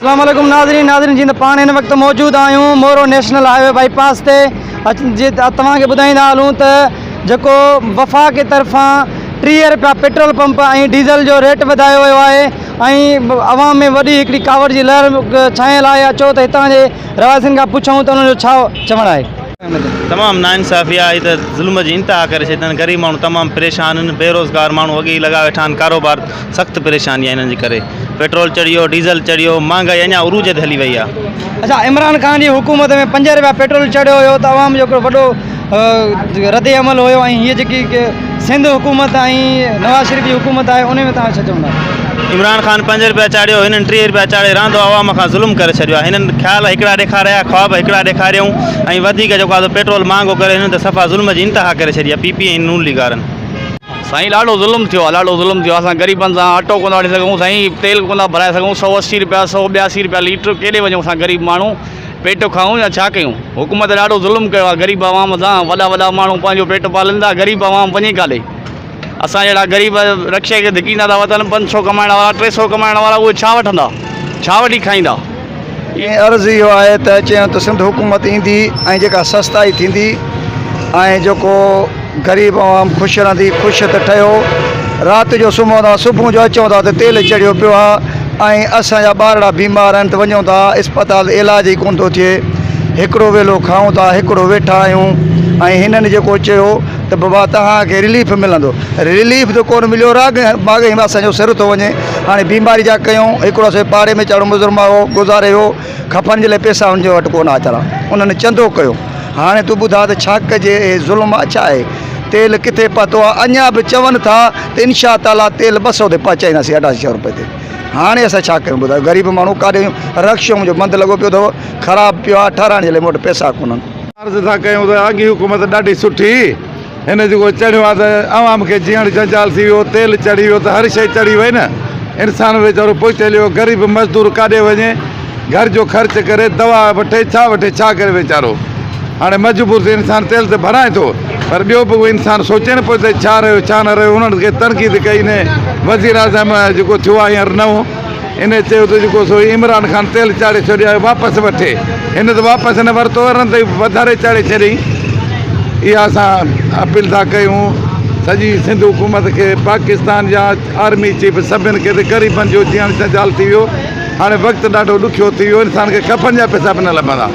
अस्सलाम वालेकुम नाज़रीन जी पाण इन वक्त मौजूद आयूं मोरो नेशनल हाईवे बाईपास ते जी तव्हांखे ॿुधाईंदा हलूं त जेको वफ़ा के तरफ़ां 30 रुपया पेट्रोल पंप ऐं डीज़ल जो रेट वधायो वियो आहे ऐं अवाम में वॾी हिकिड़ी कावड़ जी लहर छायल आहे। अचो त हितां जे रहवासियुनि खां पुछूं त उन्हनि जो छा चवणु आहे। तमाम नाइंसाफ़ी आहे त ज़ुल्म जी इंतहा करे छॾनि। गरीब माण्हू तमाम परेशान आहिनि, बेरोज़गार माण्हू अॻे लॻा वेठा आहिनि, कारोबार सख़्तु परेशानी आहे हिननि जे करे। पेट्रोल चढ़ियो, डीज़ल चढ़ियो, महांगाई अञा उरूज ते हली वई आहे। अच्छा, इमरान ख़ान जी हुकूमत में 5 रुपया पेट्रोल चढ़ियो हुयो त अवाम जो हिकिड़ो वॾो रद्द अमल हुयो ऐं हीअ जेकी सिंध हुकूमत ऐं नवाज़ शरीफ़ जी हुकूमत आहे उन में तव्हां छा चवंदा? इमरान ख़ान 5 रुपया चाढ़ियो, हिननि 30 रुपया चाढ़े रहंदो आवाम खां ज़ुल्म करे छॾियो आहे। हिननि ख़्याल हिकिड़ा ॾेखारिया, ख्वाब हिकिड़ा ॾेखारियऊं ऐं वधीक जेको आहे पेट्रोल महांगो करे हिननि त सफ़ा ज़ुल्म जी इंतहा करे छॾी आहे। पीपी ऐं नून लीग वारनि साईं ॾाढो ज़ुल्म थियो आहे, ॾाढो ज़ुल्म थियो आहे। असां ग़रीबनि सां अटो कोन वठी सघूं साईं, तेल कोन भराए सघूं। 180 रुपया 182 रुपया लीटर केॾे वञूं असां ग़रीब माण्हू, पेट खाऊं या छा कयूं? हुकूमत ॾाढो ज़ुल्म कयो आहे ग़रीब आवाम सां। वॾा माण्हू पंहिंजो पेट पालीनि था, ग़रीब आवाम वञे काॾे? असां जहिड़ा ग़रीब रक्शे खे धिकींदा था वतन, 500 कमाइण वारा 300 कमाइण वारा उहे छा वठंदा, छा वठी खाईंदा? ईअं अर्ज़ु इहो आहे त चयूं त सिंध हुकूमत ईंदी ऐं जेका सस्ताई थींदी ऐं जेको ग़रीब आवाम ख़ुशि रहंदी। ख़ुशि त ठहियो, राति जो सुम्हूं था, सुबुह जो अचूं था त तेल चढ़ियो पियो आहे ऐं असांजा ॿारड़ा बीमार आहिनि त वञूं था इस्पताल, इलाज ई कोन थो थिए। हिकिड़ो वेलो खाऊं था, हिकिड़ो वेठा आहियूं ऐं हिननि जेको चयो त बाबा तव्हांखे रिलीफ मिलंदो, रिलीफ त कोन मिलियो, बाग़ में असांजो सिर थो वञे। हाणे बीमारी जा कयूं, हिकिड़ो असां पाड़े में चाढ़ो मुज़ुर्मा हो, गुज़ारे हो, खपनि जे लाइ पैसा हुनजे वटि कोन अचरा, उन्हनि चंदो कयो। हाणे तूं ॿुधा त छा कजे? ज़ुल्म छा आहे? तेल किथे पतो आहे? अञा बि चवनि था त इनशा ताला तेल 200 ते पहुचाईंदासीं, 88 रुपए ते। हाणे असां छा कयूं ॿुधायो? ग़रीब माण्हू काॾे रक्षों जो बंदि लॻो पियो अथव, ख़राबु पियो आहे, ठहिराइण जे लाइ मूं वटि पैसा कोन्हनि। अर्ज़ु था कयूं त अॻी हुकूमत ॾाढी सुठी, हिन जेको चढ़ियो आहे त आवाम खे जीअण जंजाल थी वियो, तेल चढ़ी वियो त हर शइ चढ़ी वई न। इंसानु वीचारो पुठिते हलियो, ग़रीब मज़दूर काॾे वञे, घर जो ख़र्च करे, दवा वठे, छा करे वीचारो? हाणे मजबूर थी इंसानु तेल त भराए थो, पर ॿियो बि इंसानु सोचे न पियो त छा रहियो छा न रहियो। हुननि खे तनक़ीद कई न वज़ीर आज़म जेको थियो आहे हींअर नओं, इन चयो त जेको सो इमरान ख़ान तेल चाढ़े छॾियो आहे वापसि वठे। हिन त वापसि न वरितो, वरनि त वधारे चाढ़े छॾियईं। इहा असां अपील था कयूं सॼी सिंध हुकूमत खे, पाकिस्तान जा आर्मी चीफ सभिनि खे त ग़रीबनि जो जीअण जंजाल थी वियो। हाणे वक़्तु ॾाढो ॾुखियो थी वियो, इंसान खे खपनि जा पैसा बि न लभंदा।